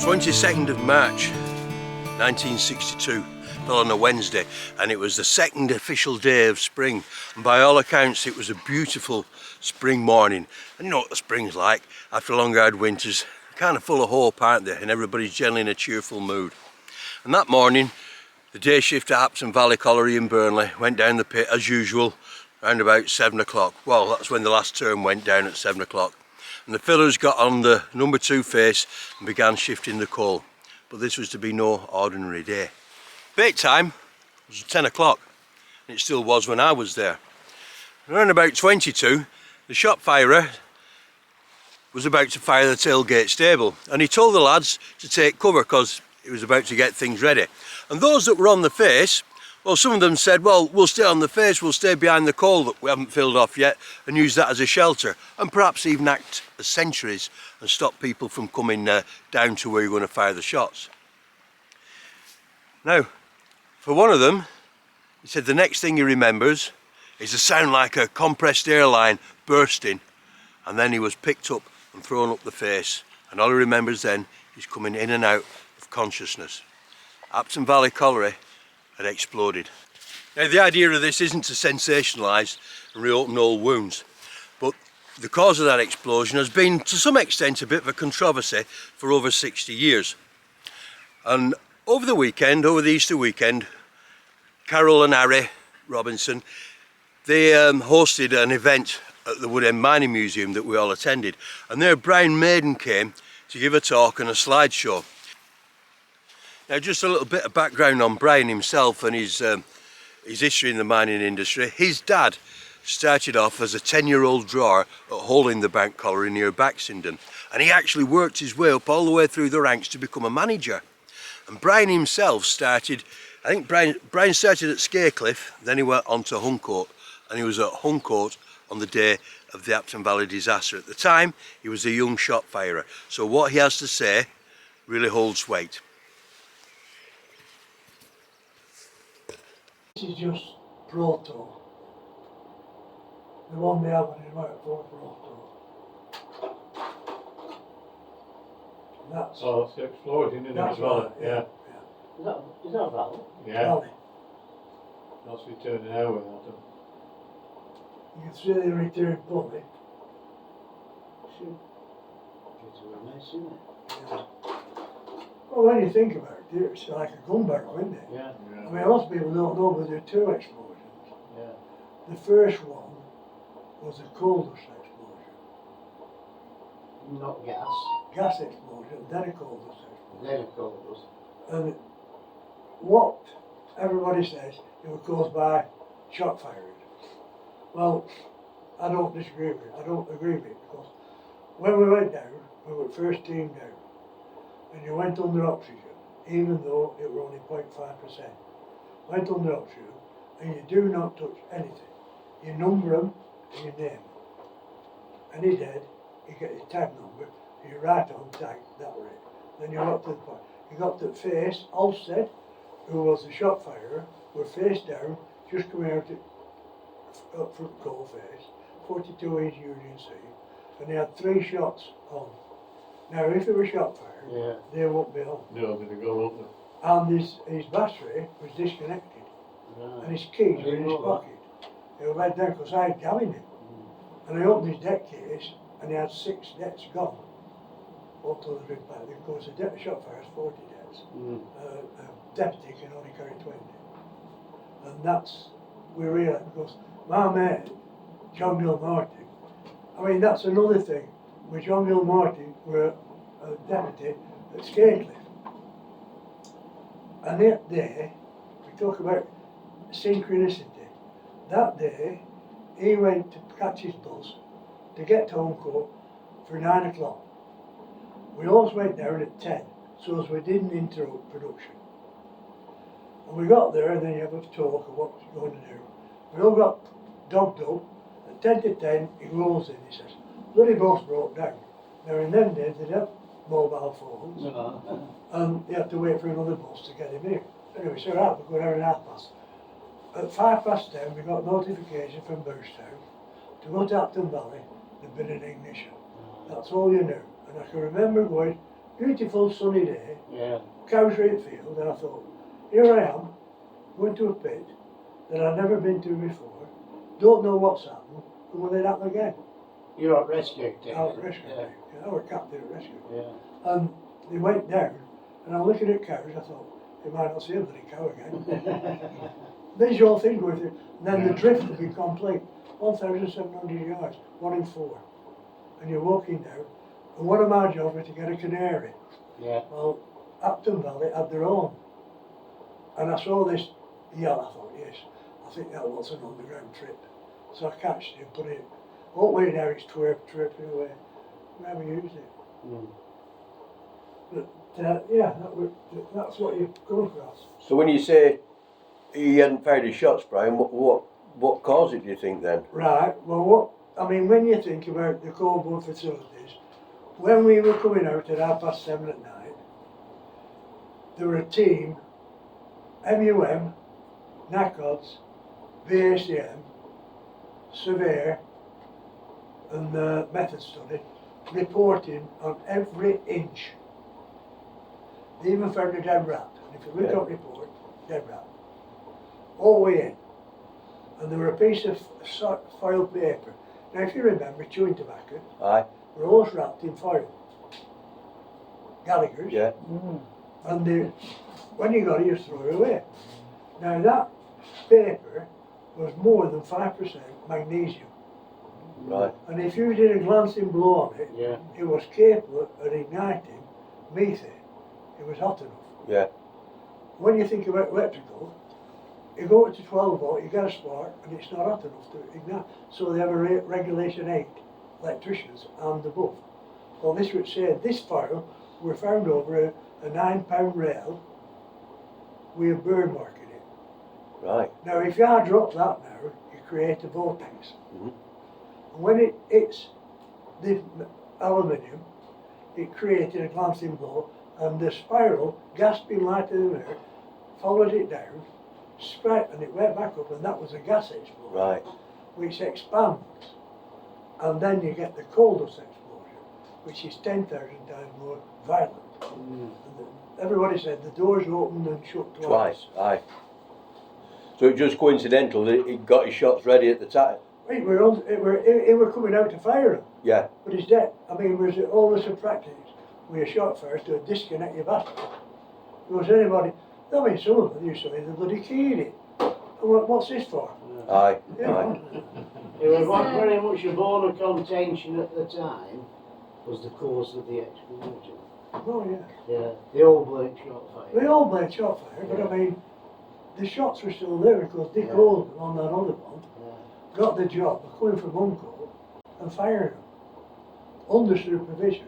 22nd of March 1962 fell on a Wednesday, and it was the second official day of spring, and by all accounts it was a beautiful spring morning. And you know what the spring's like after long hard winters, kind of full of hope, aren't they, and everybody's generally in a cheerful mood. And that morning the day shift at Hapton Valley Colliery in Burnley went down the pit as usual around about 7 o'clock. Well, that's when the last term went down, at 7 o'clock. And the fillers got on the number 2 face and began shifting the coal. But this was to be no ordinary day. Bait time was 10 o'clock, and it still was when I was there. Around about 22, the shot firer was about to fire the tailgate stable, and he told the lads to take cover because he was about to get things ready. And those that were on the face, well, some of them said, well, we'll stay on the face, we'll stay behind the coal that we haven't filled off yet and use that as a shelter, and perhaps even act as sentries and stop people from coming down to where you're going to fire the shots. Now, for one of them, he said the next thing he remembers is a sound like a compressed air line bursting, and then he was picked up and thrown up the face, and all he remembers then is coming in and out of consciousness. Hapton Valley Colliery had exploded. Now, the idea of this isn't to sensationalise and reopen old wounds, but the cause of that explosion has been to some extent a bit of a controversy for over 60 years. And over the weekend, over the Easter weekend, Carol and Harry Robinson, they hosted an event at the Wood End Mining Museum that we all attended, and there Brian Maden came to give a talk and a slideshow. Now, just a little bit of background on Brian himself and his history in the mining industry. His dad started off as a 10-year-old drawer at Hole in the Bank Colliery near Baxenden, and he actually worked his way up all the way through the ranks to become a manager. And Brian himself started, I think Brian started at Scarecliff, then he went on to Huncoat, and he was at Huncoat on the day of the Hapton Valley disaster. At the time, he was a young shot firer, so what he has to say really holds weight. This is just proto. The one they have on is about 4 proto. And that's... Oh, it's the explosion in it as well. Right, Yeah. Is that a valve? Yeah. Valley. That's returning out with that. You can see the return pulley. It's a nice, isn't it? Yeah. Well, when you think about it, it's like a gun barrel, isn't it? Yeah. I mean, a lot of people don't know, but there are 2 explosions. Yeah. The first one was a coal dust explosion. Not gas. Gas explosion, then a coal dust explosion. Then it goes. And what everybody says, it was caused by shot firing. Well, I don't disagree with it. I don't agree with it, because when we went down, we were first team down, and you went under oxygen, even though it were only 0.5%. Went under oxygen, and you do not touch anything. You number them and you name them. Any dead, you get your tag number, you write on tag, that way. Then you got to the point. You got to the face, Olsted, who was the shot firer, were face down, just coming out up from coal face, 42-inch Union C, and they had 3 shots on. Now, if they were shot fired, Yeah. they won't be on. No, they'd go up there. And his battery was disconnected, and his keys were in his pocket. He was laid down because I had gamming him. And I opened his deck case, and he had 6 debts gone. Up to the big back. Of course, a shot fire has 40 debts. A deputy can only carry 20. And that's, we realised, because my mate, John Gill Martin, I mean, that's another thing. With John Gill Martin were a deputy at Scarecliff. And that day, we talk about synchronicity. That day, he went to catch his bus to get to Huncoat for 9 o'clock. We always went down at 10, so as we didn't interrupt production. And we got there, and then you have a talk of what we're going to do. We all got dogged up. At 10 to 10, he rolls in, he says, bloody bus broke down. Now, in them days, they'd have mobile phones, and you have to wait for another bus to get him here. Anyway, so right, we go down at 10:30. At 10:05, we got notification from Boostown to go to Hapton Valley, there'd been an ignition. That's all you knew. And I can remember going beautiful sunny day, Yeah. cows were in the field, and I thought, here I am, going to a pit that I've never been to before, don't know what's happened, and will it happen again? You're at rescue team. I was rescue Yeah. team. I was captain at rescue. Yeah. And they went down, and I'm looking at cows, I thought, they might not see a bloody cow again. Visual thing going through, and then the drift will be complete. 1,700 yards, 1 in 4. And you're walking down, and one of my jobs was to get a canary. Yeah. Well, Hapton Valley had their own. And I saw this yell, I thought, yes, I think that was an underground trip. So I catched it and put it, all the way now it's tripping away. Never used it. Mm. But yeah, that's what you come across. So when you say he hadn't fired his shots, Brian, what caused it, do you think then? Right, well when you think about the coal board facilities, when we were coming out at 7:30 at night, there were a team, MUM, NACODS, VACM, Surveyor and the method study reporting on every inch. They even found a dead rat, and if you look up report, dead rat. All the way in. And there were a piece of foil paper. Now if you remember chewing tobacco, Aye. were always wrapped in foil. Gallagher's. Yeah. And when you got it, you throw it away. Now that paper was more than 5% magnesium. Right. And if you did a glancing blow on it, Yeah. it was capable of igniting methane. It was hot enough. Yeah. When you think about electrical, you go up to 12 volt, you get a spark, and it's not hot enough to ignite. So they have a regulation 8 electricians and above. Well, this would say this file were found over a 9-pound rail with a burn mark in it. Right. Now, if you drop that now, you create a vortex. Mhm. And when it hits the aluminium, it created a glancing blow, and the spiral, gas being lighter than air, followed it down, spread, and it went back up, and that was a gas explosion, Right. which expands. And then you get the coal dust explosion, which is 10,000 times more violent. Mm. And everybody said the doors opened and shut Twice. Aye. So it just coincidental that he got his shots ready at the time. It were coming out to fire him, Yeah. but he's dead. I mean, was it all this practice with a shot first to disconnect your battery? Was anybody? I mean, some of them used to say the bloody key in it. And what's this for? Aye. Yeah. Aye. It was very much a bone of contention at the time was the cause of the explosion. Oh yeah. Yeah. The old blade shot fire. We all blame shot fire, but I mean, the shots were still there because Dick Yeah. Oldham on that other one Yeah. got the job of coming from Uncle and firing them under supervision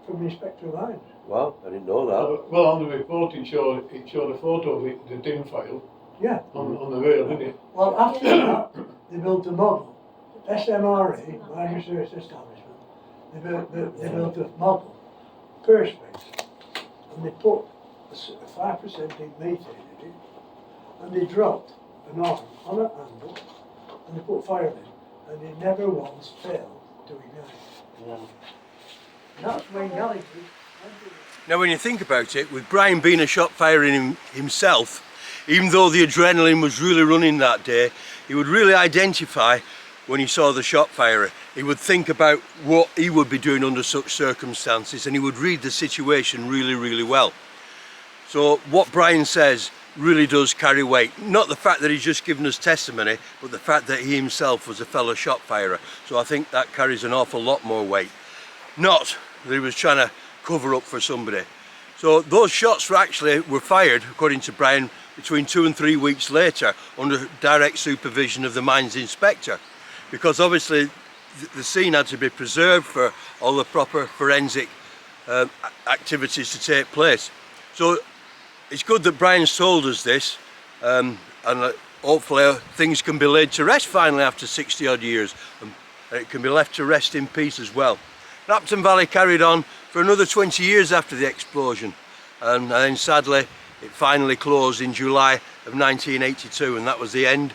from the Inspector of Mines. Wow, I didn't know that. Well, on the report it showed a photo of it, the tin file Yeah. on the rail, didn't it? Well, after that, they built a model. SMRE, Mine Research Establishment, they built a model, perspex, and they put a 5% methane in it, and they dropped an arm on a handle, and they put fire in, and it never once failed to ignite. Yeah. And that's when Gallagher. Now when you think about it, with Brian being a shot firer himself, even though the adrenaline was really running that day, he would really identify when he saw the shot firer. He would think about what he would be doing under such circumstances, and he would read the situation really, really well. So what Brian says really does carry weight. Not the fact that he's just given us testimony, but the fact that he himself was a fellow shot firer. So I think that carries an awful lot more weight. Not that he was trying to cover up for somebody. So those shots were fired, according to Brian, between 2 and 3 weeks later under direct supervision of the mines inspector, because obviously the scene had to be preserved for all the proper forensic activities to take place. So it's good that Brian's told us this, and hopefully things can be laid to rest finally after 60 odd years, and it can be left to rest in peace as well. Hapton Valley carried on for another 20 years after the explosion, and then sadly it finally closed in July of 1982, and that was the end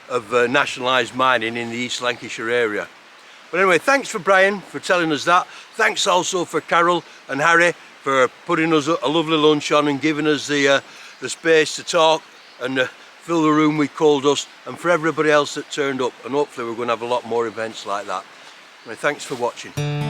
of nationalised mining in the East Lancashire area. But anyway, thanks for Brian for telling us that. Thanks also for Carol and Harry for putting us a lovely lunch on and giving us the space to talk and fill the room with coal dust, and for everybody else that turned up, and hopefully we're going to have a lot more events like that. Thanks for watching.